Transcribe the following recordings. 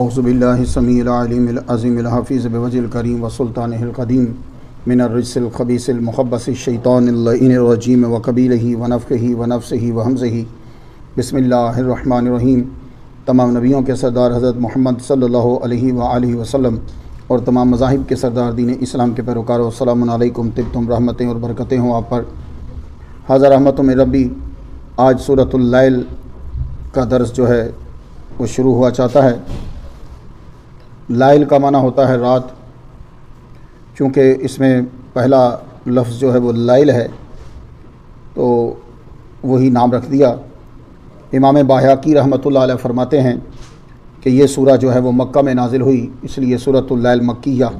اعوذ باللہ السمیع العلیم العظیم الحفیظ بوجہ الکریم وسلطانہ القدیم من الرجس الخبیث المخبث الشیطان اللعین الرجیم وقبیلہ ونفخہ ونفسہ وہمزہ بسم اللہ الرحمن الرحیم۔ تمام نبیوں کے سردار حضرت محمد صلی اللہ علیہ وآلہ وسلم اور تمام مذاہب کے سردار دین اسلام کے پیروکاروں، السلام علیکم، طبتم، رحمتیں اور برکتیں ہوں آپ پر۔ حاضر رحمت من ربی، آج سورۃ اللیل کا درس جو ہے وہ شروع ہوا چاہتا ہے۔ لائل کا معنی ہوتا ہے رات، چونکہ اس میں پہلا لفظ جو ہے وہ لائل ہے تو وہی نام رکھ دیا۔ امام بایہقی رحمۃ اللہ علیہ فرماتے ہیں کہ یہ سورہ جو ہے وہ مکہ میں نازل ہوئی، اس لیے سورۃ اللیل مکیہ۔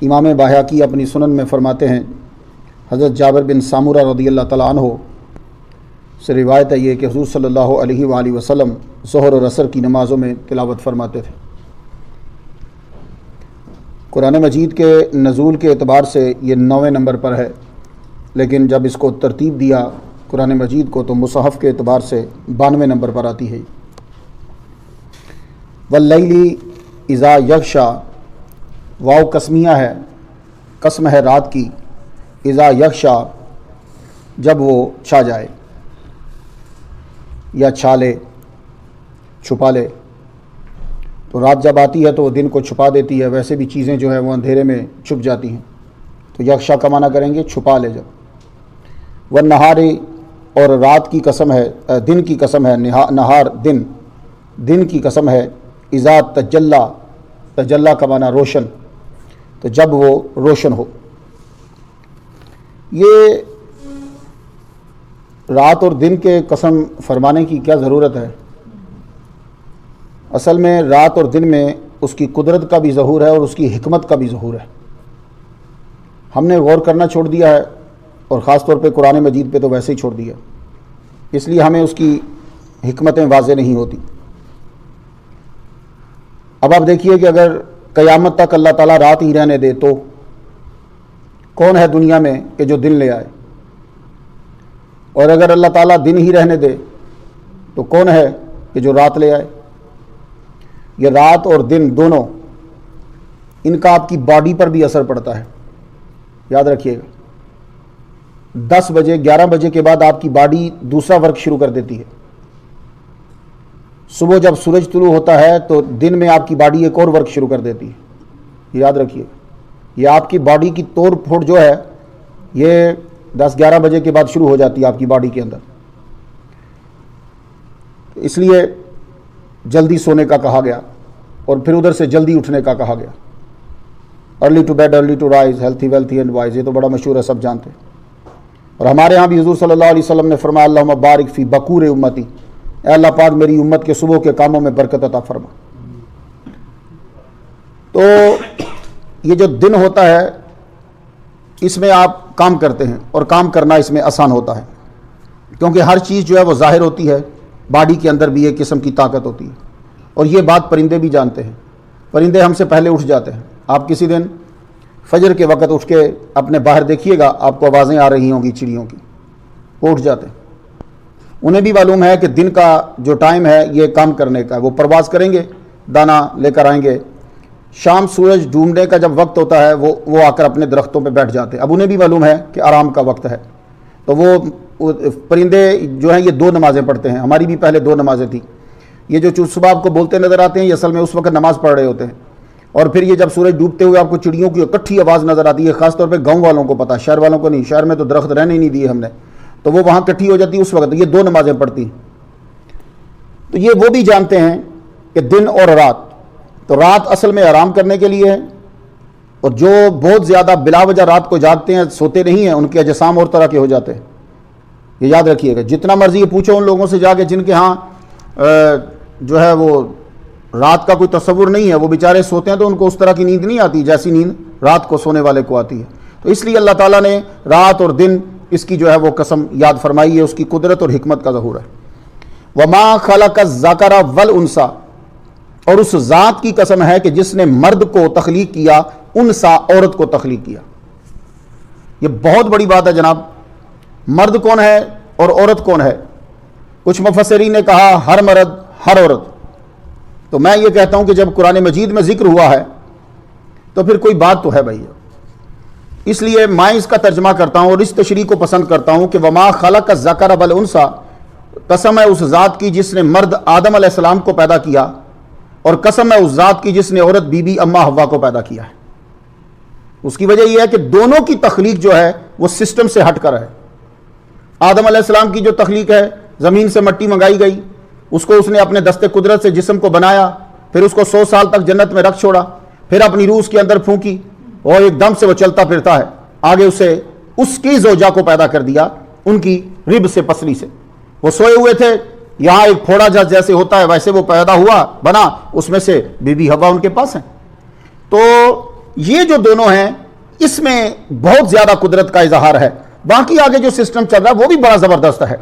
امام بایہقی اپنی سنن میں فرماتے ہیں، حضرت جابر بن سامورہ رضی اللہ تعالیٰ عنہ سے روایت ہے یہ کہ حضور صلی اللہ علیہ وآلہ وسلم ظہر اور عصر کی نمازوں میں تلاوت فرماتے تھے۔ قرآن مجید کے نزول کے اعتبار سے یہ 9ویں نمبر پر ہے، لیکن جب اس کو ترتیب دیا قرآن مجید کو تو مصحف کے اعتبار سے 92ویں نمبر پر آتی ہے۔ واللیل اذا یغشا، واو قسمیہ ہے، قسم ہے رات کی، اذا یغشا جب وہ چھا جائے یا چھا لے، چھپا لے۔ تو رات جب آتی ہے تو وہ دن کو چھپا دیتی ہے، ویسے بھی چیزیں جو ہیں وہ اندھیرے میں چھپ جاتی ہیں، تو یغشا کا معنی کریں گے چھپا لے جب۔ والنہار، اور رات کی قسم ہے، دن کی قسم ہے، نہار دن کی قسم ہے، اذا تجلی، تجلی کا معنی روشن، تو جب وہ روشن ہو۔ یہ رات اور دن کے قسم فرمانے کی کیا ضرورت ہے؟ اصل میں رات اور دن میں اس کی قدرت کا بھی ظہور ہے اور اس کی حکمت کا بھی ظہور ہے۔ ہم نے غور کرنا چھوڑ دیا ہے، اور خاص طور پہ قرآن مجید پہ تو ویسے ہی چھوڑ دیا، اس لیے ہمیں اس کی حکمتیں واضح نہیں ہوتی۔ اب آپ دیکھیے کہ اگر قیامت تک اللہ تعالیٰ رات ہی رہنے دے تو کون ہے دنیا میں کہ جو دن لے آئے، اور اگر اللہ تعالیٰ دن ہی رہنے دے تو کون ہے کہ جو رات لے آئے؟ یہ رات اور دن دونوں، ان کا آپ کی باڈی پر بھی اثر پڑتا ہے، یاد رکھیے گا۔ 10 بجے 11 بجے کے بعد آپ کی باڈی دوسرا ورک شروع کر دیتی ہے۔ صبح جب سورج طلوع ہوتا ہے تو دن میں آپ کی باڈی ایک اور ورک شروع کر دیتی ہے، یاد رکھیے۔ یہ آپ کی باڈی کی توڑ پھوڑ جو ہے یہ 10-11 بجے کے بعد شروع ہو جاتی ہے آپ کی باڈی کے اندر، اس لیے جلدی سونے کا کہا گیا، اور پھر ادھر سے جلدی اٹھنے کا کہا گیا۔ Early to bed early to rise, healthy wealthy and wise, یہ تو بڑا مشہور ہے، سب جانتے ہیں۔ اور ہمارے ہاں بھی حضور صلی اللہ علیہ وسلم نے فرمایا، اللہم بارک فی بکور امتی، اے اللہ پاک میری امت کے صبح کے کاموں میں برکت عطا فرما۔ تو یہ جو دن ہوتا ہے اس میں آپ کام کرتے ہیں، اور کام کرنا اس میں آسان ہوتا ہے، کیونکہ ہر چیز جو ہے وہ ظاہر ہوتی ہے، باڈی کے اندر بھی ایک قسم کی طاقت ہوتی ہے، اور یہ بات پرندے بھی جانتے ہیں۔ پرندے ہم سے پہلے اٹھ جاتے ہیں۔ آپ کسی دن فجر کے وقت اٹھ کے اپنے باہر دیکھیے گا، آپ کو آوازیں آ رہی ہوں گی چڑیوں کی، وہ اٹھ جاتے ہیں۔ انہیں بھی معلوم ہے کہ دن کا جو ٹائم ہے یہ کام کرنے کا ہے، وہ پرواز کریں گے، دانہ لے کر آئیں گے۔ شام سورج ڈوبنے کا جب وقت ہوتا ہے وہ آ کر اپنے درختوں پہ بیٹھ جاتے ہیں۔ اب انہیں بھی معلوم ہے کہ آرام کا وقت ہے، تو وہ پرندے جو ہیں یہ 2 نمازیں پڑھتے ہیں۔ ہماری بھی پہلے 2 نمازیں تھیں۔ یہ جو صبح آپ کو بولتے نظر آتے ہیں یہ اصل میں اس وقت نماز پڑھ رہے ہوتے ہیں، اور پھر یہ جب سورج ڈوبتے ہوئے آپ کو چڑیوں کی اکٹھی آواز نظر آتی ہے، خاص طور پہ گاؤں والوں کو پتہ، شہر والوں کو نہیں، شہر میں تو درخت رہنے ہی نہیں دیے ہم نے، تو وہ وہاں اکٹھی ہو جاتی ہے، اس وقت یہ 2 نمازیں پڑھتی ہیں۔ تو یہ وہ بھی جانتے ہیں کہ دن اور رات، تو رات اصل میں آرام کرنے کے لیے ہے، اور جو بہت زیادہ بلا وجہ رات کو جاگتے ہیں، سوتے نہیں ہیں، ان کے اجسام اور طرح کے ہو جاتے ہیں، یہ یاد رکھیے گا۔ جتنا مرضی یہ پوچھو ان لوگوں سے جا کے جن کے ہاں جو ہے وہ رات کا کوئی تصور نہیں ہے، وہ بیچارے سوتے ہیں تو ان کو اس طرح کی نیند نہیں آتی جیسی نیند رات کو سونے والے کو آتی ہے۔ تو اس لیے اللہ تعالیٰ نے رات اور دن اس کی جو ہے وہ قسم یاد فرمائی ہے، اس کی قدرت اور حکمت کا ظہور ہے۔ وما خلق الذکر والانثی، اور اس ذات کی قسم ہے کہ جس نے مرد کو تخلیق کیا، انثی عورت کو تخلیق کیا۔ یہ بہت بڑی بات ہے جناب۔ مرد کون ہے اور عورت کون ہے؟ کچھ مفسرین نے کہا ہر مرد ہر عورت، تو میں یہ کہتا ہوں کہ جب قرآن مجید میں ذکر ہوا ہے تو پھر کوئی بات تو ہے بھائی. اس لیے میں اس کا ترجمہ کرتا ہوں اور اس تشریح کو پسند کرتا ہوں کہ وما خلق الذکر والانثی، قسم ہے اس ذات کی جس نے مرد آدم علیہ السلام کو پیدا کیا، اور قسم ہے اس ذات کی جس نے عورت بی بی اما حوا کو پیدا کیا ہے. اس کی وجہ یہ ہے کہ دونوں کی تخلیق جو ہے وہ سسٹم سے ہٹ کر ہے. آدم علیہ السلام کی جو تخلیق ہے، زمین سے مٹی منگائی گئی، اس کو اس نے اپنے دستے قدرت سے جسم کو بنایا، پھر اس کو 100 سال تک جنت میں رکھ چھوڑا، پھر اپنی روح اس کے اندر پھونکی اور ایک دم سے وہ چلتا پھرتا ہے. آگے اسے اس کی زوجہ کو پیدا کر دیا، ان کی رب سے، پسلی سے. وہ سوئے ہوئے تھے، یہاں ایک پھوڑا جیسے ہوتا ہے ویسے وہ پیدا ہوا، بنا، اس میں سے بی بی حوا ان کے پاس ہیں. تو یہ جو دونوں ہیں اس میں بہت زیادہ قدرت کا اظہار ہے. باقی آگے جو سسٹم چل رہا ہے وہ بھی بڑا زبردست ہے،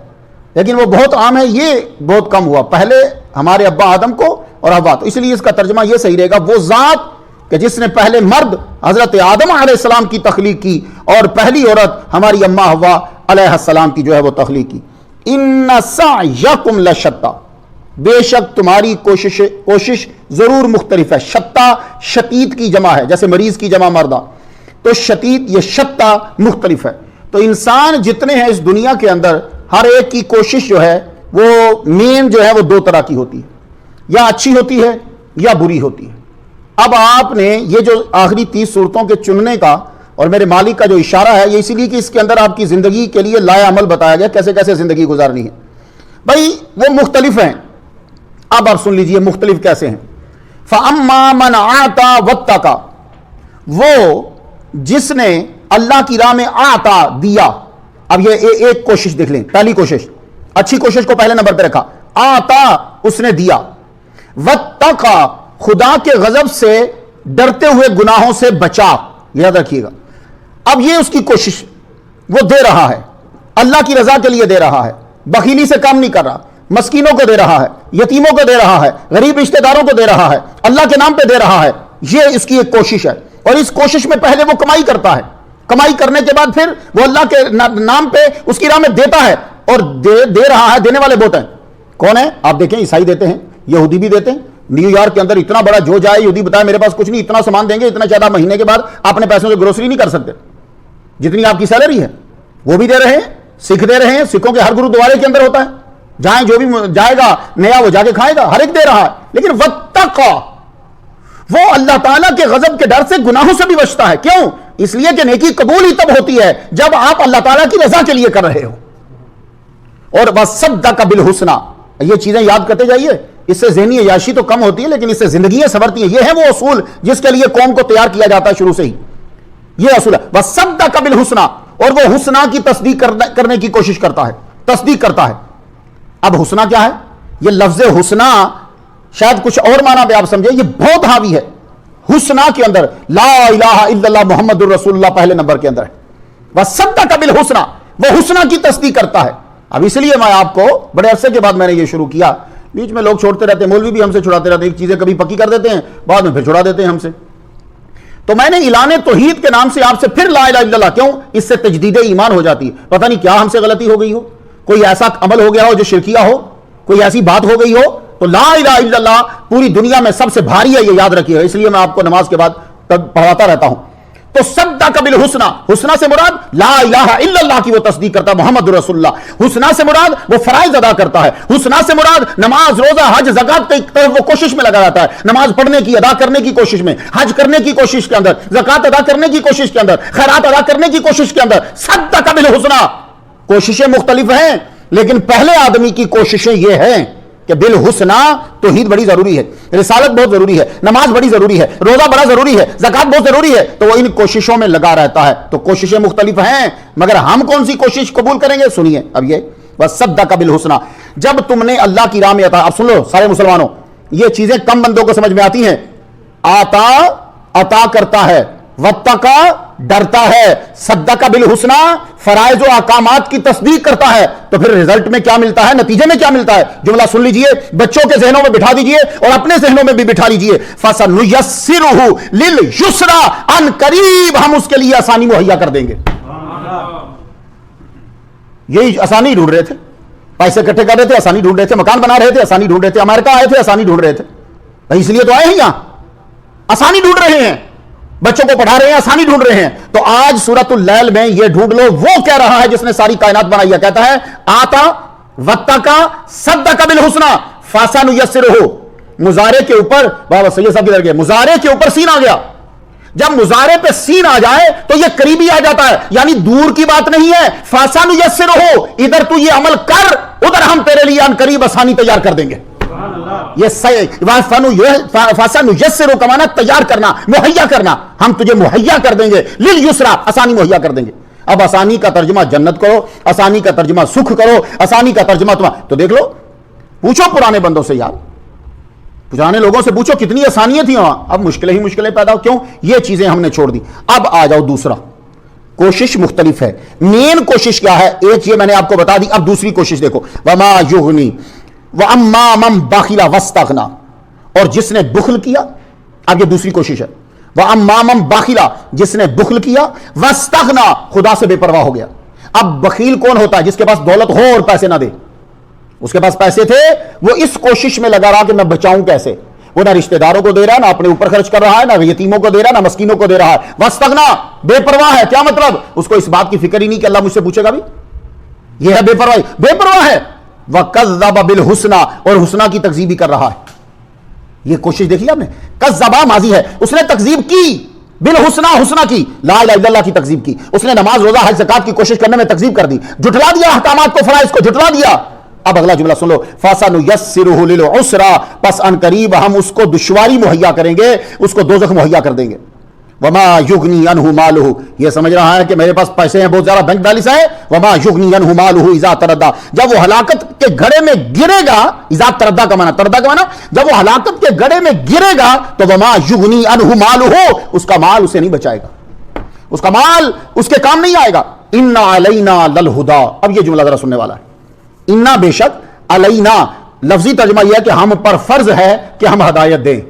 لیکن وہ بہت عام ہے، یہ بہت کم ہوا. پہلے ہمارے ابا آدم کو اور حوا، تو اس لیے اس کا ترجمہ یہ صحیح رہے گا، وہ ذات کہ جس نے پہلے مرد حضرت آدم علیہ السلام کی تخلیق کی اور پہلی عورت ہماری اما حوا علیہ السلام کی جو ہے وہ تخلیق کی. ان سعیکم لشتی، بے شک تمہاری کوشش ضرور مختلف ہے. شتا شتیت کی جمع ہے، جیسے مریض کی جمع مردہ، تو شتیت یہ شتا مختلف ہے. تو انسان جتنے ہیں اس دنیا کے اندر، ہر ایک کی کوشش جو ہے وہ مین جو ہے وہ دو طرح کی ہوتی ہے، یا اچھی ہوتی ہے یا بری ہوتی ہے. اب آپ نے یہ جو آخری 30 صورتوں کے چننے کا اور میرے مالک کا جو اشارہ ہے، یہ اسی لیے کہ اس کے اندر آپ کی زندگی کے لیے لائے عمل بتایا گیا، کیسے کیسے زندگی گزارنی ہے. بھائی وہ مختلف ہیں. اب آپ سن لیجئے مختلف کیسے ہیں. فَأَمَّا مَنْ آتا وَاتَّقَى، وہ جس نے اللہ کی راہ میں آتا دیا. اب یہ ایک کوشش دیکھ لیں، پہلی کوشش، اچھی کوشش کو پہلے نمبر پہ رکھا. آتا اس نے دیا، وَاتَّقَى خدا کے غضب سے ڈرتے ہوئے گناہوں سے بچا. یاد رکھیے گا. اب یہ اس کی کوشش، وہ دے رہا ہے، اللہ کی رضا کے لیے دے رہا ہے، بخیلی سے کام نہیں کر رہا، مسکینوں کو دے رہا ہے، یتیموں کو دے رہا ہے، غریب رشتہ داروں کو دے رہا ہے، اللہ کے نام پہ دے رہا ہے. یہ اس کی ایک کوشش ہے. اور اس کوشش میں پہلے وہ کمائی کرتا ہے، کمائی کرنے کے بعد پھر وہ اللہ کے نام پہ اس کی راہ میں دیتا ہے، اور دے رہا ہے. دینے والے بہت ہیں. کون ہیں؟ آپ دیکھیں، عیسائی دیتے ہیں، یہودی بھی دیتے ہیں. نیو یارک کے اندر اتنا بڑا جو جائے یہودی بتائے میرے پاس کچھ نہیں، اتنا سامان دیں گے، اتنا زیادہ مہینے کے بعد اپنے پیسوں سے گروسری نہیں کر سکتے، جتنی آپ کی سیلری ہے وہ بھی دے رہے ہیں. سکھ دے رہے ہیں، سکھوں کے ہر گرودوارے کے اندر ہوتا ہے، جہاں جو بھی جائے گا نیا وہ جا کے کھائے گا، ہر ایک دے رہا ہے. لیکن واتقى، وہ اللہ تعالیٰ کے غضب کے ڈر سے گناہوں سے بھی بچتا ہے. کیوں؟ اس لیے کہ نیکی قبول ہی تب ہوتی ہے جب آپ اللہ تعالیٰ کی رضا کے لیے کر رہے ہو. اور وَصَدَّقَ بِالْحُسْنَى، یہ چیزیں یاد کرتے جائیے. اس سے ذہنی عیاشی تو کم ہوتی ہے، لیکن اس سے زندگیاں سنورتی ہیں. یہ ہے وہ اصول جس کے لیے قوم کو تیار کیا جاتا ہے شروع سے ہی. یہ اصول ہے. وَصَدَّقَ بِالْحُسْنَى، اور وہ حسنہ کی تصدیق کرنے کی کوشش کرتا ہے، تصدیق کرتا ہے. اب حسنہ کیا ہے؟ یہ لفظ حسنہ شاید کچھ اور معنی پہ آپ سمجھے، یہ بہت حاوی ہے. حسنہ کے اندر لا الہ الا اللہ محمد الرسول اللہ پہلے نمبر کے اندر ہے. وَصَدَّقَ بِالْحُسْنَى، وہ حسنہ کی تصدیق کرتا ہے. اب اس لیے میں آپ کو بڑے عرصے کے بعد میں نے یہ شروع کیا. بیچ میں لوگ چھوڑتے رہتے ہیں، مولوی بھی ہم سے چھڑاتے رہتے ہیں، ایک چیزیں کبھی پکی کر دیتے ہیں، بعد میں پھر چھڑا دیتے ہیں ہم سے. تو میں نے اعلان توحید کے نام سے آپ سے پھر لا الہ الا اللہ، کیوں؟ اس سے تجدید ایمان ہو جاتی ہے. پتہ نہیں کیا ہم سے غلطی ہو گئی ہو، کوئی ایسا عمل ہو گیا ہو جو شرکیہ ہو، کوئی ایسی بات ہو گئی ہو. تو لا الہ الا اللہ پوری دنیا میں سب سے بھاری ہے، یہ یاد رکھیے. اس لیے میں آپ کو نماز کے بعد پڑھاتا رہتا ہوں. تو صدق بالحسنى، حسنہ سے مراد لا الہ الا اللہ کی وہ تصدیق کرتا ہے، محمد رسول اللہ. حسنہ سے مراد وہ فرائض ادا کرتا ہے. حسنہ سے مراد نماز، روزہ، حج، زکات کی طرف وہ کوشش میں لگا رہتا ہے. نماز پڑھنے کی، ادا کرنے کی کوشش میں، حج کرنے کی کوشش کے اندر، زکات ادا کرنے کی کوشش کے اندر، خیرات ادا کرنے کی کوشش کے اندر. صدق بالحسنى. کوششیں مختلف ہیں، لیکن پہلے آدمی کی کوششیں یہ ہیں کہ بالحسنى توحید بڑی ضروری ہے، رسالت بہت ضروری ہے، نماز بڑی ضروری ہے، روزہ بڑا ضروری ہے، زکات بہت ضروری ہے. تو وہ ان کوششوں میں لگا رہتا ہے. تو کوششیں مختلف ہیں، مگر ہم کون سی کوشش قبول کریں گے؟ سنیے اب یہ وَصَدَّقَ بِالْحُسْنَى. جب تم نے اللہ کی راہ میں اب سن لو سارے مسلمانوں، یہ چیزیں کم بندوں کو سمجھ میں آتی ہیں. عطا کرتا ہے، واتقى ڈرتا ہے، صدق بالحسنى فرائض و احکامات کی تصدیق کرتا ہے. تو پھر رزلٹ میں کیا ملتا ہے، نتیجے میں کیا ملتا ہے؟ جملہ سن لیجئے، بچوں کے ذہنوں میں بٹھا دیجئے اور اپنے ذہنوں میں بھی بٹھا لیجئے. فَسَنُيَسِّرُهُ لِلْيُسْرَى، ان قریب ہم اس کے لیے آسانی مہیا کر دیں گے. یہی آسانی ڈھونڈ رہے تھے، پیسے اکٹھے کر رہے تھے، آسانی ڈھونڈ رہے تھے، مکان بنا رہے تھے، آسانی ڈھونڈ رہے تھے، امریکہ آئے تھے، آسانی ڈھونڈ رہے تھے. بھائی اس لیے تو آئے ہیں یہاں، آسانی ڈھونڈ رہے ہیں، بچوں کو پڑھا رہے ہیں، آسانی ڈھونڈ رہے ہیں. تو آج سورۃ اللیل میں یہ ڈھونڈ لو، وہ کہہ رہا ہے جس نے ساری کائنات بنائی ہے، کہتا ہے آتا واتقا صدق بالحسنی فسنیسرہ. مضارع کے اوپر بابا سید صاحب کدھر گئے، مضارع کے اوپر سین آ گیا. جب مضارع پہ سین آ جائے تو یہ قریبی آ جاتا ہے، یعنی دور کی بات نہیں ہے. فسنیسرہ، ادھر تو یہ عمل کر، ادھر ہم تیرے لیے ان قریب آسانی تیار کر دیں گے. یہ فسنیسرہ کا معنی تیار کرنا، مہیا کرنا، ہم تجھے مہیا کر دیں گے، للیسرا، آسانی مہیا کر دیں گے. اب آسانی کا ترجمہ جنت کرو، آسانی کا ترجمہ سکھ کرو، آسانی کا ترجمہ تو دیکھ لو، پوچھو پرانے بندوں سے، یار پرانے لوگوں سے پوچھو کتنی آسانیاں تھیں وہاں، اب مشکلیں ہی مشکلیں پیدا ہو. کیوں؟ یہ چیزیں ہم نے چھوڑ دی. اب آ جاؤ دوسرا، کوشش مختلف ہے. مین کوشش کیا ہے؟ ایک یہ میں نے آپ کو بتا دی. اب دوسری کوشش دیکھو، وما یغنی واما من بخل واستغنی، اور جس نے بخل کیا. اب یہ دوسری کوشش ہے، واما من بخل، جس نے بخل کیا، واستغنی، خدا سے بے پرواہ ہو گیا. اب بخیل کون ہوتا ہے؟ جس کے پاس دولت ہو اور پیسے نہ دے. اس کے پاس پیسے تھے، وہ اس کوشش میں لگا رہا کہ میں بچاؤں کیسے. وہ نہ رشتہ داروں کو دے رہا ہے، نہ اپنے اوپر خرچ کر رہا ہے، نہ یتیموں کو دے رہا ہے، نہ مسکینوں کو دے رہا ہے. واستغنی، بے پرواہ ہے. کیا مطلب؟ اس کو اس بات کی فکر ہی نہیں کہ اللہ مجھ سے پوچھے گا بھی. یہ ہے بے پرواہی، بے پرواہ ہے. وَكَذَّبَ بِالْحُسْنَى، اور حسنہ کی تکذیب بھی کر رہا ہے. یہ کوشش دیکھی آپ نے، کذبا ماضی ہے، اس نے تکذیب کی، بالحسنى، حسنہ کی، لا الہ الا اللہ کی تکذیب کی. اس نے نماز روزہ حج زکات کی کوشش کرنے میں تکذیب کر دی، جھٹلا دیا احکامات کو، فرائض کو جھٹلا دیا. اب اگلا جملہ سن لو، فَسَنُيَسِّرُهُ لِلْعُسْرَى، پس ان قریب ہم اس کو دشواری مہیا کریں گے، اس کو دوزخ مہیا کر دیں گے. وما یغنی عنہ مالہ، یہ سمجھ رہا ہے کہ میرے پاس پیسے ہیں، بہت زیادہ بینک بیلنس ہے. وما یغنی عنہ مالہ اذا تردی، جب وہ ہلاکت کے گڑھے میں گرے گا. اذا تردی کا معنی، تردی کا معنی جب وہ ہلاکت کے گڑھے میں گرے گا تو وما یغنی عنہ مالہ، اس کا مال اسے نہیں بچائے گا، اس کا مال اس کے کام نہیں آئے گا. ان علینا للہدی، اب یہ جملہ ذرا سننے والا ہے. انا، بے شک، علینا لفظی ترجمہ یہ ہے کہ ہم پر فرض ہے کہ ہم ہدایت دیں.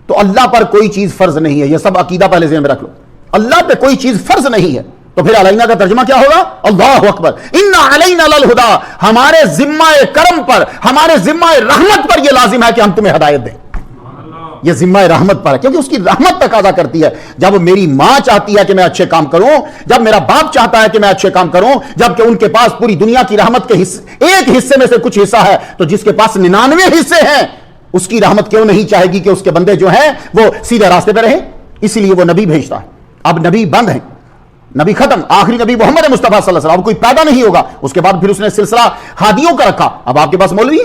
تو اللہ پر کوئی چیز فرض نہیں ہے، یہ سب عقیدہ پہلے ذہن میں رکھ لو. اللہ پہ کوئی چیز فرض نہیں ہے، تو پھر علینا کا ترجمہ کیا ہوگا؟ اللہ اکبر. انا علینا للہدی، ہمارے ذمہ کرم پر، ہمارے ذمہ رحمت پر یہ لازم ہے کہ ہم تمہیں ہدایت دیں. یہ ذمہ رحمت پر ہے، کیونکہ اس کی رحمت تقاضا کرتی ہے. جب میری ماں چاہتی ہے کہ میں اچھے کام کروں، جب میرا باپ چاہتا ہے کہ میں اچھے کام کروں، جبکہ ان کے پاس پوری دنیا کی رحمت کے ایک حصے میں سے کچھ حصہ ہے، تو جس کے پاس 99 حصے ہیں، اس کی رحمت کیوں نہیں چاہے گی کہ اس کے بندے جو ہیں وہ سیدھے راستے پہ رہیں؟ اسی لیے وہ نبی بھیجتا ہے. اب نبی بند ہیں، نبی ختم، آخری نبی محمد مصطفیٰ صلی اللہ علیہ وسلم. اب کوئی پیدا نہیں ہوگا. اس کے بعد پھر اس نے سلسلہ ہادیوں کا رکھا. اب آپ کے پاس مولوی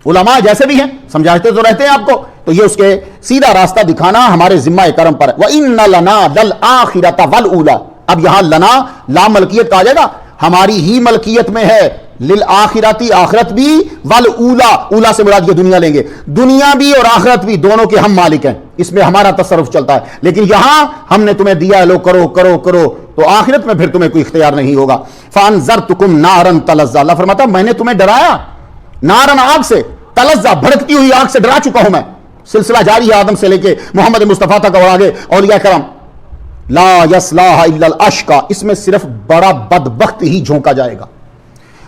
علماء جیسے بھی ہیں، سمجھاتے تو رہتے ہیں آپ کو، تو یہ اس کے سیدھا راستہ دکھانا ہمارے ذمہ کرم پر ہے. وَإِنَّ لَنَا لَلْآخِرَةَ وَالْأُولَى، اب یہاں لنا لا ملکیت کہا جائے گا، ہماری ہی ملکیت میں ہے. للآخرتی، آخرت بھی، والاولا، اولا سے مراد یہ دنیا لیں گے، دنیا بھی اور آخرت بھی دونوں کے ہم مالک ہیں، اس میں ہمارا تصرف چلتا ہے. لیکن یہاں ہم نے تمہیں دیا ہے، لو کرو کرو کرو، تو آخرت میں پھر تمہیں کوئی اختیار نہیں ہوگا. فَأَنذَرْتُكُمْ نَارًا تَلَظَّىٰ، اللہ فرماتا ہے میں نے تمہیں ڈرایا، نارن، آگ سے، تلظا، بھڑکتی ہوئی آگ سے ڈرا چکا ہوں میں. سلسلہ جاری ہے آدم سے لے کے محمد مصطفیٰ تک اور آگے اولیاء کرام. لا یصلاھا الا الاشقى، اس میں صرف بڑا بدبخت ہی جھونکا جائے گا.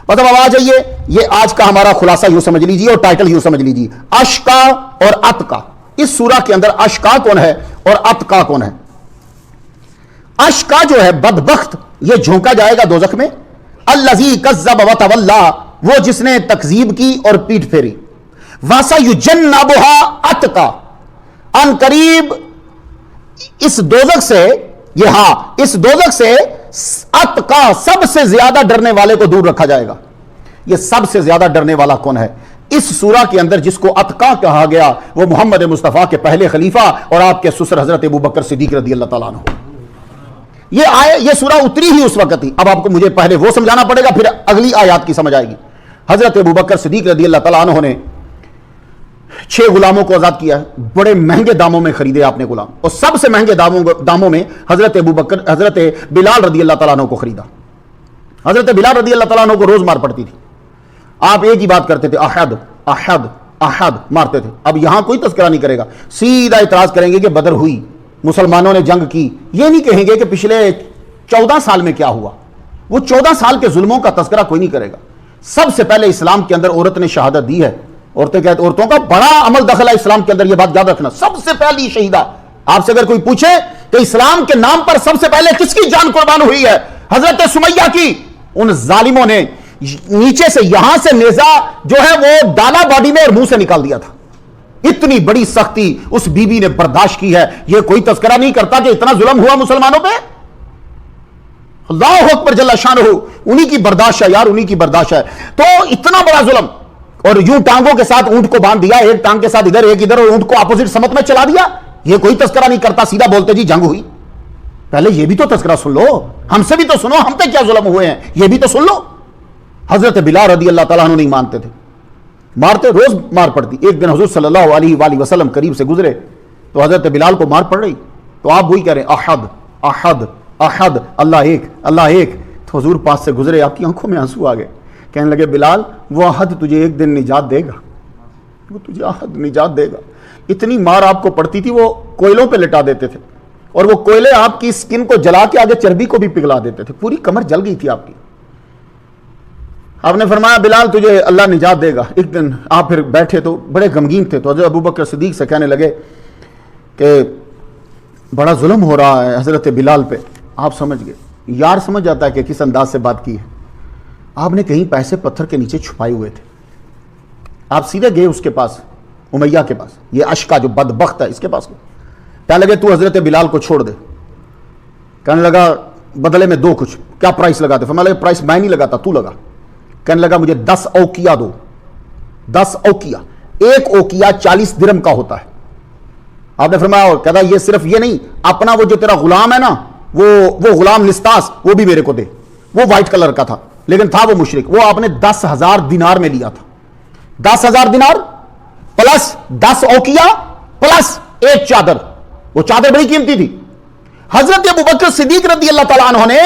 مطلب اب آ جائیے، یہ آج کا ہمارا خلاصہ یوں سمجھ لیجیے اور ٹائٹل یوں سمجھ لیجیے، اشقا اور اتقا. اس سورہ کے اندر اشقا کون ہے اور اتقا کون ہے؟ اشقا جو ہے بدبخت، یہ جھونکا جائے گا دوزخ میں. الذی کذب وتولی، وہ جس نے تکذیب کی اور پیٹ پھیری. وَسَيُجَنَّبُهَا أَتْقَى، ان قریب اس دوزخ سے، یہ ہاں اس دوزخ سے اتقا، سب سے زیادہ ڈرنے والے کو دور رکھا جائے گا. یہ سب سے زیادہ ڈرنے والا کون ہے؟ اس سورہ کے اندر جس کو اتقا کہا گیا وہ محمد مصطفیٰ کے پہلے خلیفہ اور آپ کے سسر حضرت ابوبکر صدیق رضی اللہ تعالیٰ عنہ. یہ سورہ اتری ہی اس وقت ہی. اب آپ کو مجھے پہلے وہ سمجھانا پڑے گا، پھر اگلی آیات کی سمجھ آئے گی. حضرت ابوبکر صدیق رضی اللہ تعالیٰ عنہ نے 6 غلاموں کو آزاد کیا ہے، بڑے مہنگے داموں میں خریدے آپ نے غلام، اور سب سے مہنگے داموں میں حضرت بلال رضی اللہ تعالیٰ عنہ کو خریدا. حضرت بلال رضی اللہ تعالیٰ عنہ کو روز مار پڑتی تھی. آپ ایک ہی بات کرتے تھے، احد احد احد مارتے تھے. اب یہاں کوئی تذکرہ نہیں کرے گا، سیدھا اعتراض کریں گے کہ بدر ہوئی، مسلمانوں نے جنگ کی. یہ نہیں کہیں گے کہ پچھلے 14 سال میں کیا ہوا. وہ 14 سال کے ظلموں کا تذکرہ کوئی نہیں کرے گا. سب سے پہلے اسلام کے اندر عورت نے شہادت دی ہے عورتیں کہتے عورتوں کا بڑا عمل دخل ہے اسلام کے اندر، یہ بات یاد رکھنا. سب سے پہلی شہیدہ، آپ سے اگر کوئی پوچھے کہ اسلام کے نام پر سب سے پہلے کس کی جان قربان ہوئی ہے، حضرت سمیہ کی. ان ظالموں نے نیچے سے یہاں سے نیزہ جو ہے وہ ڈالا باڈی میں اور منہ سے نکال دیا تھا. اتنی بڑی سختی اس بی بی نے برداشت کی ہے. یہ کوئی تذکرہ نہیں کرتا کہ اتنا ظلم ہوا مسلمانوں پہ. اللہ اکبر جل شانہ، انہی کی برداشت ہے یار، انہی کی برداشت ہے. تو اتنا بڑا ظلم، اور یوں ٹانگوں کے ساتھ اونٹ کو باندھ دیا، ایک ٹانگ کے ساتھ ادھر ایک ادھر، اور اونٹ کو اپوزٹ سمت میں چلا دیا. یہ کوئی تذکرہ نہیں کرتا، سیدھا بولتے جی جنگ ہوئی. پہلے یہ بھی تو تذکرہ سن لو، ہم سے بھی تو سنو، ہم پہ کیا ظلم ہوئے ہیں یہ بھی تو سن لو. حضرت بلال رضی اللہ تعالیٰ عنہ نہیں مانتے تھے، مارتے، روز مار پڑتی. ایک دن حضور صلی اللہ علیہ وآلہ وسلم قریب سے گزرے تو حضرت بلال کو مار پڑ رہی، تو آپ وہی کہہ رہے ہیں احد احد احد، اللہ ایک اللہ ایک. تو حضور پاس سے گزرے، آپ کی آنکھوں میں آنسو آ گئے. کہنے لگے بلال وہ احد تجھے ایک دن نجات دے گا، وہ تجھے احد نجات دے گا. اتنی مار آپ کو پڑتی تھی، وہ کوئلوں پہ لٹا دیتے تھے، اور وہ کوئلے آپ کی سکن کو جلا کے آگے چربی کو بھی پگھلا دیتے تھے. پوری کمر جل گئی تھی آپ کی. آپ نے فرمایا بلال تجھے اللہ نجات دے گا. ایک دن آپ پھر بیٹھے تو بڑے غمگین تھے، تو حضرت ابوبکر صدیق سے کہنے لگے کہ بڑا ظلم ہو رہا ہے حضرت بلال پہ. آپ سمجھ گئے، یار سمجھ جاتا ہے کہ کس انداز سے بات کی ہے. آپ نے کہیں پیسے پتھر کے نیچے چھپائے ہوئے تھے. آپ سیدھے گئے اس کے پاس، امیہ کے پاس، یہ اشکا جو بدبخت ہے اس کے پاس. کہنے لگے تو حضرت بلال کو چھوڑ دے. کہنے لگا بدلے میں دو کچھ، کیا پرائس لگاتے؟ فرمایا لگا پرائس میں نہیں لگاتا، تو لگا. کہنے لگا مجھے 10 اوقیہ دو. 10 اوقیہ، ایک اوقیہ 40 درہم کا ہوتا ہے. آپ نے فرمایا، اور کہتا یہ صرف یہ نہیں، اپنا وہ جو تیرا غلام ہے نا، وہ غلام نستاس، وہ بھی میرے کو دے. وہ وائٹ کلر کا تھا لیکن تھا وہ مشرک. وہ آپ نے 10,000 دینار میں لیا تھا. 10,000 دینار پلس 10 اوقیہ پلس ایک چادر. وہ چادر بڑی قیمتی تھی. حضرت ابوبکر صدیق رضی اللہ تعالیٰ عنہ نے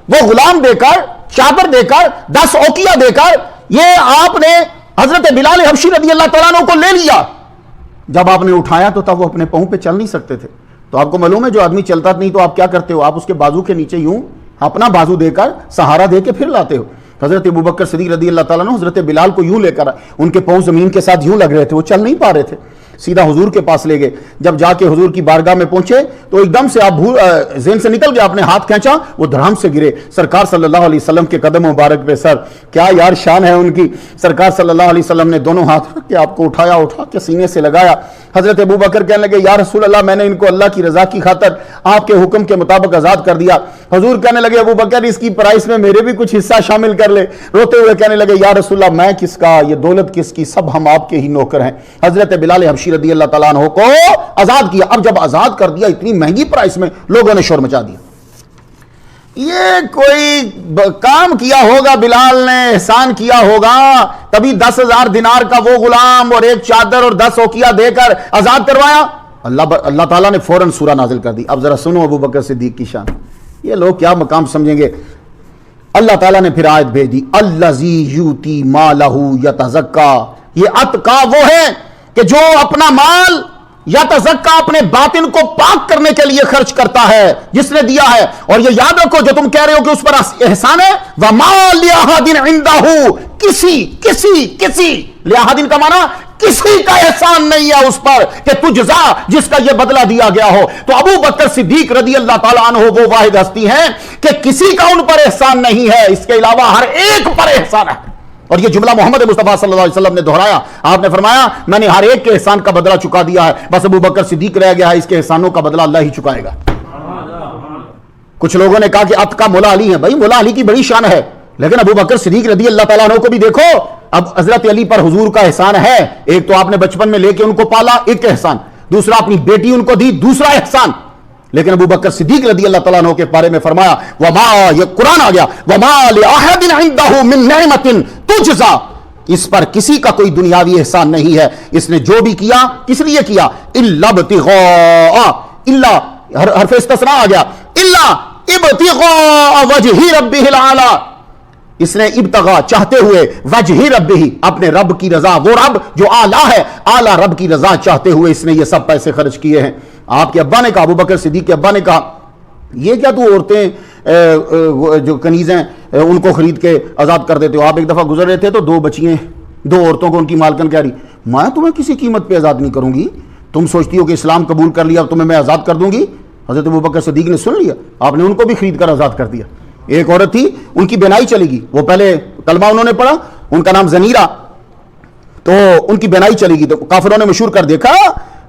وہ غلام دے کر، چادر دے کر، 10 اوقیہ دے کر، یہ آپ نے حضرت بلال حبشی رضی اللہ تعالیٰ عنہ کو لے لیا. جب آپ نے اٹھایا تو تب وہ اپنے پاؤں پہ چل نہیں سکتے تھے. تو آپ کو معلوم ہے جو آدمی چلتا نہیں تو آپ کیا کرتے ہو؟ آپ اس کے بازو کے نیچے یوں اپنا بازو دے کر سہارا دے کے پھر لاتے ہو. حضرت ابوبکر صدیق رضی اللہ تعالیٰ عنہ حضرت بلال کو یوں لے کر، ان کے پاؤں زمین کے ساتھ یوں لگ رہے تھے، وہ چل نہیں پا رہے تھے. سیدھا حضور کے پاس لے گئے. جب جا کے حضور کی بارگاہ میں پہنچے تو ایک دم سے آپ ذہن سے نکل گیا، آپ نے ہاتھ کھینچا، وہ دھڑام سے گرے. سرکار صلی اللہ علیہ وسلم کے قدم مبارک پہ سر، کیا یار شان ہے ان کی. سرکار صلی اللہ علیہ وسلم نے دونوں ہاتھ رکھ کے آپ کو اٹھایا، اٹھا کے سینے سے لگایا. حضرت ابوبکر کہنے لگے یا رسول اللہ، میں نے ان کو اللہ کی رضا کی خاطر آپ کے حکم کے مطابق آزاد کر دیا. حضور کہنے لگے ابوبکر اس کی پرائس میں میرے بھی کچھ حصہ شامل کر لے. روتے ہوئے کہنے لگے یا رسول اللہ میں کس کا، یہ دولت کس کی، سب ہم آپ کے ہی نوکر ہیں. حضرت بلال حبشی رضی اللہ تعالیٰ عنہ کو آزاد کیا. اب جب آزاد کر دیا اتنی مہنگی پرائس میں، لوگوں نے شور مچا دیا. یہ کوئی کام کیا ہوگا بلال نے، احسان کیا ہوگا، تبھی 10,000 دینار کا وہ غلام اور ایک چادر اور 10 اوقیہ دے کر آزاد کروایا. اللہ تعالیٰ نے فوراً سورہ نازل کر دی. اب ذرا سنو ابو بکر صدیق کی شان. یہ لوگ کیا مقام سمجھیں گے. اللہ تعالیٰ نے پھر آیت بھیج دی، الذی یؤتی مالہ یتزکا. یہ اتقا وہ ہے کہ جو اپنا مال یتزکا، اپنے باطن کو پاک کرنے کے لیے خرچ کرتا ہے، جس نے دیا ہے. اور یہ یاد رکھو جو تم کہہ رہے ہو کہ اس پر احسان ہے، وَمَا لِأَحَدٍ عِندَهُ، کسی لِأَحَدٍ کا معنی کسی کا احسان نہیں ہے اس پر کہ تجزا، جس کا یہ بدلہ دیا گیا ہو. تو ابو بکر صدیق رضی اللہ تعالیٰ عنہ وہ واحد ہستی ہیں کہ کسی کا ان پر احسان نہیں ہے، اس کے علاوہ ہر ایک پر احسان ہے. اور یہ جملہ محمد مصطفیٰ صلی اللہ علیہ وسلم نے دہرایا. آپ نے فرمایا میں نے ہر ایک کے احسان کا بدلہ چکا دیا ہے، بس ابو بکر صدیق رہ گیا ہے، اس کے احسانوں کا بدلہ اللہ ہی چکائے گا. کچھ لوگوں نے کہا کہ اتقا مولا علی ہے. بھائی مولا علی کی بڑی شان ہے، لیکن ابو بکر صدیق رضی اللہ تعالیٰ عنہ کو بھی دیکھو. اب حضرت علی پر حضور کا احسان ہے. ایک تو آپ نے بچپن میں لے کے ان کو پالا، ایک احسان. دوسرا اپنی بیٹی ان کو دی، دوسرا احسان. لیکن ابو بکر صدیق رضی اللہ تعالیٰ عنہ کے بارے میں فرمایا وما، یہ قرآن آ گیا، وما لأحد عنده من نعمت تجزا. اس پر کسی کا کوئی دنیاوی احسان نہیں ہے. اس نے جو بھی کیا کس لیے کیا، الا ابتغاء، الا حرف استثناء آ گیا، الا ابتغاء وجہ ربہ العالی. اس نے ابتغاء چاہتے ہوئے، وجہ ربہ اپنے رب کی رضا، وہ رب جو اعلیٰ ہے، اعلیٰ رب کی رضا چاہتے ہوئے اس نے یہ سب پیسے خرچ کیے ہیں. آپ کے ابا نے کہا، ابو بکر صدیق کے ابا نے کہا یہ کیا تو عورتیں جو کنیز ہیں ان کو خرید کے آزاد کر دیتے ہو. آپ ایک دفعہ گزر رہے تھے تو 2 بچیاں دو عورتوں کو ان کی مالکن کہہ رہی میں تمہیں کسی قیمت پہ آزاد نہیں کروں گی، تم سوچتی ہو کہ اسلام قبول کر لیا اب تمہیں میں آزاد کر دوں گی۔ حضرت ابوبکر صدیق نے سن لیا، آپ نے ان کو بھی خرید کر آزاد کر دیا۔ ایک عورت تھی، ان کی بینائی چلی گئی، وہ پہلے کلمہ انہوں نے پڑھا، ان کا نام زنیرہ، تو ان کی بینائی چلی گئی، تو کافروں نے مشہور کر دیکھا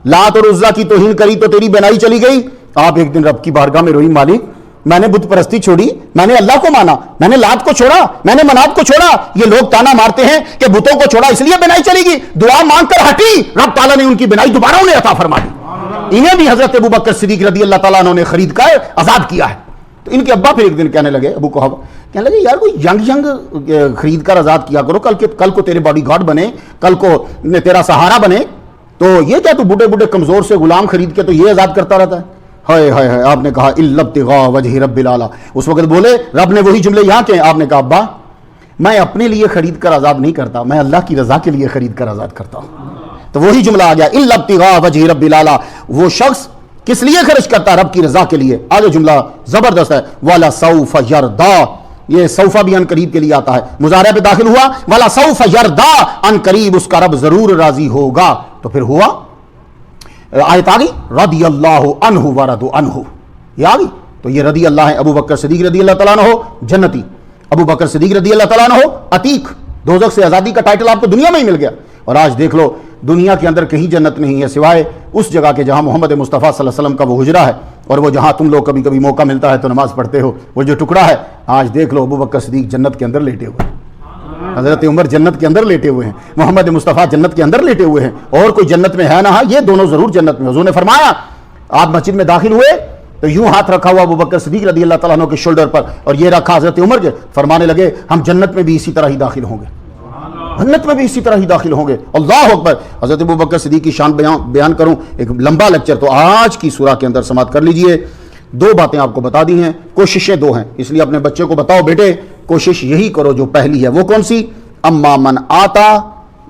لات اور عزا کی توہین کری تو تیری بینائی چلی گئی۔ آپ ایک دن رب کی بارگاہ میں روئی، مالک میں نے بت پرستی چھوڑی، میں نے اللہ کو مانا، میں نے لات کو چھوڑا، میں نے منات کو چھوڑا، یہ لوگ تانا مارتے ہیں کہ بتوں کو چھوڑا اس لیے بینائی چلی گئی، دعا مانگ کر ہٹی، رب تعالیٰ نے ان کی بینائی دوبارہ انہیں عطا فرما دی۔ انہیں بھی حضرت ابوبکر صدیق رضی اللہ تعالیٰ عنہ نے خرید کر آزاد کیا ہے۔ تو ان کے ابا پھر ایک دن کہنے لگے، ابو قحافہ کہنے لگے یار کوئی ینگ خرید کر آزاد کیا کرو، کل کو تیرے باڈی گارڈ بنے، کل کو تیرا سہارا بنے، تو یہ کیا تو بوڑھے بوڑھے کمزور سے غلام خرید کے تو یہ آزاد کرتا رہتا ہے۔ ہائے ہائے ہائے، آپ نے کہا الا ابتغاء وجہ رب العالی، اس وقت بولے رب نے وہی جملے یہاں کے، آپ نے کہا ابا میں اپنے لیے خرید کر آزاد نہیں کرتا، میں اللہ کی رضا کے لیے خرید کر آزاد کرتا ہوں۔ تو وہی جملہ آ گیا الا ابتغاء وجہ رب العالی، وہ شخص کس لیے خرچ کرتا ہے؟ رب کی رضا کے لیے۔ آگے جملہ زبردست ہے، وَلَا سَوْفَ يَرْضَىٰ، یہ سوفا بھی ان قریب کے لیے آتا ہے، مضارع پہ داخل ہوا، وَلَا سَوْفَ يَرْضَىٰ، ان قریب اس کا رب ضرور راضی ہوگا۔ تو پھر ہوا آیت آگئی رضی اللہ عنہ ورضوا عنہ، یہ آگئی، تو یہ رضی اللہ ہے، ابو بکر صدیق رضی اللہ تعالیٰ عنہ جنتی، ابو بکر صدیق رضی اللہ تعالیٰ عنہ عتیق، دوزخ سے آزادی کا ٹائٹل آپ کو دنیا میں ہی مل گیا۔ اور آج دیکھ لو دنیا کے اندر کہیں جنت نہیں ہے سوائے اس جگہ کے جہاں محمد مصطفیٰ صلی اللہ علیہ وسلم کا وہ حجرہ ہے، اور وہ جہاں تم لوگ کبھی کبھی موقع ملتا ہے تو نماز پڑھتے ہو، وہ جو ٹکڑا ہے، آج دیکھ لو ابو بکر صدیق جنت کے اندر لیٹے ہوئے ہیں، حضرت عمر جنت کے اندر لیٹے ہوئے ہیں، محمد مصطفیٰ جنت کے اندر لیٹے ہوئے ہیں، اور کوئی جنت میں ہے نہ، یہ دونوں ضرور جنت میں۔ حضور نے فرمایا آپ مسجد میں داخل ہوئے تو یوں ہاتھ رکھا ہوا ابو بکر صدیق رضی اللہ تعالیٰ عنہ کے شولڈر پر، اور یہ رکھا حضرت عمر کے، فرمانے لگے ہم جنت میں بھی اسی طرح ہی داخل ہوں گے، جنت میں بھی اسی طرح ہی داخل ہوں گے۔ اللہ اکبر۔ حضرت ابو بکر صدیق کی شان بیان کروں، ایک لمبا لیکچر تو آج کی سورہ کے اندر سماعت کر لیجئے۔ دو باتیں آپ کو بتا دی ہیں، کوششیں دو ہیں، اس لیے اپنے بچے کو بتاؤ بیٹے کوشش یہی کرو جو پہلی ہے، وہ کون سی؟ اما من آتا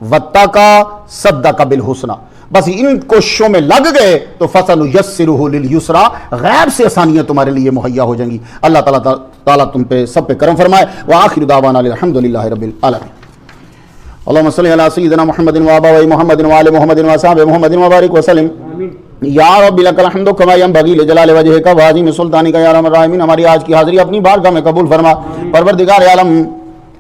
واتقا صدق بالحسنی، بس ان کوششوں میں لگ گئے تو فسنیسرہ للیسری، غیب سے آسانیاں تمہارے لیے مہیا ہو جائیں گی۔ اللہ تعالیٰ تم پہ سب پہ کرم فرمائے۔ وآخر دعوانا الحمدللہ رب العالمین۔ اللهم صل على سيدنا محمد وآباء محمد وآل محمد وأصحاب محمد وبارك وسلم۔ یا رب لک الحمد کما ینبغی لجلال وجہک وعظیم سلطانک یا ارحم الراحمین۔ ہماری آج کی حاضری اپنی بارگاہ میں قبول فرما۔ پروردگار عالم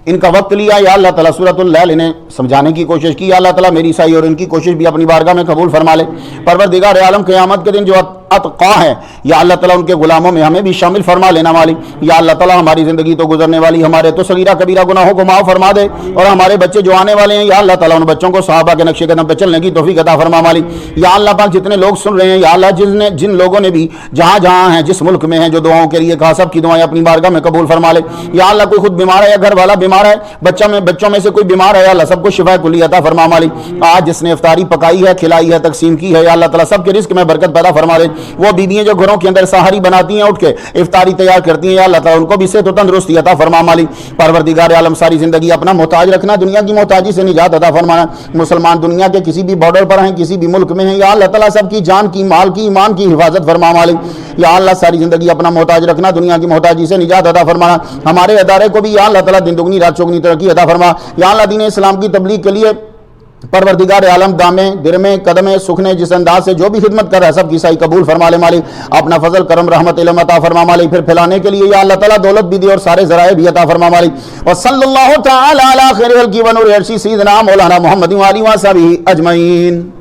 ان کا وقت لیا یا اللہ تعالیٰ سورۃ اللیل انہیں سمجھانے کی کوشش کی، یا اللہ تعالیٰ میری سائی اور ان کی کوشش بھی اپنی بارگاہ میں قبول فرما لے۔ پروردگار عالم قیامت کے دن جو اتقا ہے یا اللہ تعالیٰ ان کے غلاموں میں ہمیں بھی شامل فرما لینا والی۔ یا اللہ تعالیٰ ہماری زندگی تو گزرنے والی، ہمارے تو صغیرہ کبیرہ گناہوں کو معاف فرما دے، اور ہمارے بچے جو آنے والے ہیں یا اللہ تعالیٰ ان بچوں کو صحابہ کے نقش قدم پہ چلنے کی توفیق عطا فرما والی۔ یا اللہ پاک جتنے لوگ سن رہے ہیں یا اللہ جن لوگوں نے بھی جہاں جہاں ہیں جس ملک میں ہیں جو دعاؤں کے لیے کہا، سب کی دعائیں اپنی بارگاہ میں قبول فرما لے۔ یا اللہ کوئی خود بیمار ہے یا گھر والا بیمار ہے، بچوں میں سے کوئی بیمار ہے یا اللہ سب کو شفا کلی عطا فرما والی۔ آج جس نے افطاری پکائی ہے، کھلائی ہے، تقسیم کی ہے، یا اللہ تعالیٰ سب کے رزق میں برکت پیدا فرما دے۔ وہ بیویاں جو گھروں کے اندر سحری بناتی ہیں، اٹھ کے افطاری تیار کرتی ہیں، یا اللہ تعالیٰ ان کو بھی صحت و تندرستی عطا فرما مالی۔ پروردگار عالم ساری زندگی اپنا محتاج رکھنا، دنیا کی محتاجی سے نجات عطا فرمانا۔ مسلمان دنیا کے کسی بھی بارڈر پر ہیں، کسی بھی ملک میں ہیں، یا اللہ تعالیٰ سب کی جان کی، مال کی، ایمان کی حفاظت فرما مالی۔ یا اللہ ساری زندگی اپنا محتاج رکھنا، دنیا کی محتاجی سے نجات عطا فرمانا۔ ہمارے ادارے کو بھی یا اللہ تعالیٰ دن دگنی رات چوگنی ترقی عطا فرما۔ یا اللہ دین اسلام کی تبلیغ کے لیے پروردگار عالم دامے درمے قدمے سکھنے جس انداز سے جو بھی خدمت کر رہا ہے سب کی سائی قبول فرما لے مالک۔ اپنا فضل کرم رحمت علم عطا فرما مالک۔ پھر پھیلانے کے لیے یا اللہ تعالیٰ دولت بھی دے اور سارے ذرائع بھی عطا فرما مالک۔ وصلی اللہ تعالی علی خیر خلقہ ونور عرشہ سیدنا مولانا محمد وآلہ وصحبہ اجمعین۔